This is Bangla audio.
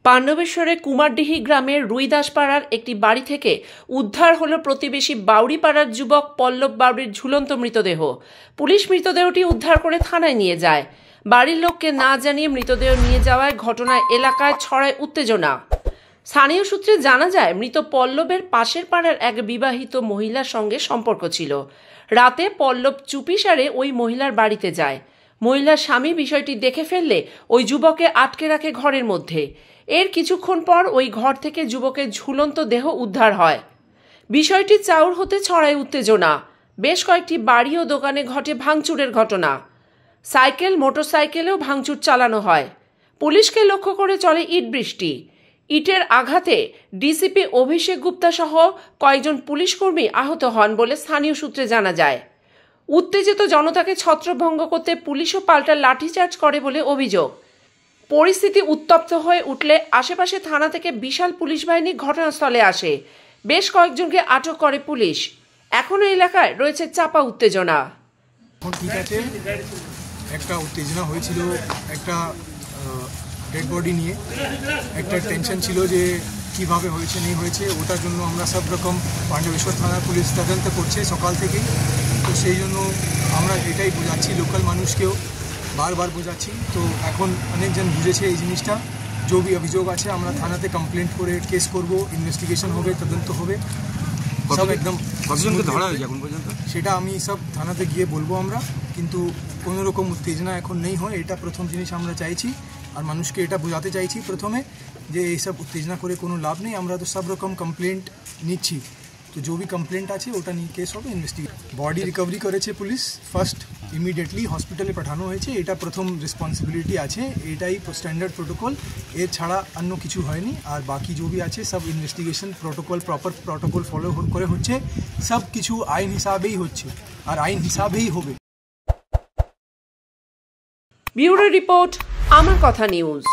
পাণ্ডবেশ্বরে কুমারডিহি গ্রামের রুইদাসপাড়ার একটি বাড়ি থেকে উদ্ধার হলো প্রতিবেশী বাউড়িপাড়ার যুবক পল্লব বাউড়ির ঝুলন্ত মৃতদেহ। পুলিশ মৃতদেহটি উদ্ধার করে থানায় নিয়ে যায়। বাড়ির লোককে না জানিয়ে মৃতদেহ নিয়ে যাওয়ায় ঘটনায় এলাকায় ছড়ায় উত্তেজনা। স্থানীয় সূত্রে জানা যায়, মৃত পল্লবের পাশের পাড়ার এক বিবাহিত মহিলার সঙ্গে সম্পর্ক ছিল। রাতে পল্লব চুপিসারে ওই মহিলার বাড়িতে যায়। মহিলার স্বামী বিষয়টি দেখে ফেললে ওই যুবককে আটকে রাখে ঘরের মধ্যে। এর কিছুক্ষণ পর ওই ঘর থেকে যুবকের ঝুলন্ত দেহ উদ্ধার হয়। বিষয়টি চাউর হতে ছড়ায় উত্তেজনা। বেশ কয়েকটি বাড়ি ও দোকানে ঘটে ভাঙচুরের ঘটনা। সাইকেল, মোটরসাইকেলেও ভাঙচুর চালানো হয়। পুলিশকে লক্ষ্য করে চলে ইট বৃষ্টি। ইটের আঘাতে ডিসিপি অভিষেক গুপ্তা সহ কয়েকজন পুলিশকর্মী আহত হন বলে স্থানীয় সূত্রে জানা যায়। উত্তেজিত জনতাকে ছত্রভঙ্গ করতে পুলিশও পাল্টা লাঠিচার্জ করে বলে অভিযোগ। পরিস্থিতি উত্তপ্ত হয়ে উঠলে আশেপাশে থানা থেকে বিশাল পুলিশ বাহিনী ঘটনাস্থলে আসে। বেশ কয়েকজনকে আটক করে পুলিশ। এখনো এলাকায় রয়েছে চাপা উত্তেজনা। ঠিক আছে, একটা উত্তেজনা হয়েছিল, একটা ডেড বডি নিয়ে একটা টেনশন ছিল যে কিভাবে হয়েছে নেই হয়েছে, ওটার জন্য আমরা সব রকম পাণ্ডবেশ্বর থানার পুলিশ তদন্ত করছে সকাল থেকেই। তো সেই জন্য আমরা এটাই বোঝাচ্ছি, লোকাল মানুষকেও বারবার বোঝাচ্ছি। তো এখন অনেকজন বুঝেছে এই জিনিসটা। जो भी অভিযোগ আছে আমরা থানাতে কমপ্লেন্ট করে কেস করব, ইনভেস্টিগেশন হবে, তদন্ত হবে, সব একদম। কতজনকে ধরা হয়েছে এখন পর্যন্ত সেটা আমি সব থানাতে গিয়ে বলবো আমরা, কিন্তু কোনো রকম উত্তেজনা এখন নেই হয়, এটা প্রথম জিনিস আমরা চাইছি। আর মানুষকে এটা বোঝাতে চাইছি প্রথমে যে এইসব উত্তেজনা করে কোনো লাভ নেই। আমরা তো সব রকম কমপ্লেন্ট নিচ্ছি, তো जो भी কমপ্লেন্ট আছে ওটা নিয়ে কেস হবে, ইনভেস্টিগেশন। বডি রিকভারি করেছে পুলিশ, ফার্স্ট ইমিডিয়েটলি হসপিটালে পাঠানো হয়েছে। এটা প্রথম রেসপন্সিবিলিটি আছে, এটাই স্ট্যান্ডার্ড প্রোটোকল, এর ছাড়া অন্য কিছু হয়নি। আর বাকি जो भी আছে সব investigation protocol, proper protocol follow করে হচ্ছে, সব কিছু আইন হিসাবেই হচ্ছে আর আইন হিসাবেই হবে। ব্যুরো রিপোর্ট, আমার কথা নিউজ।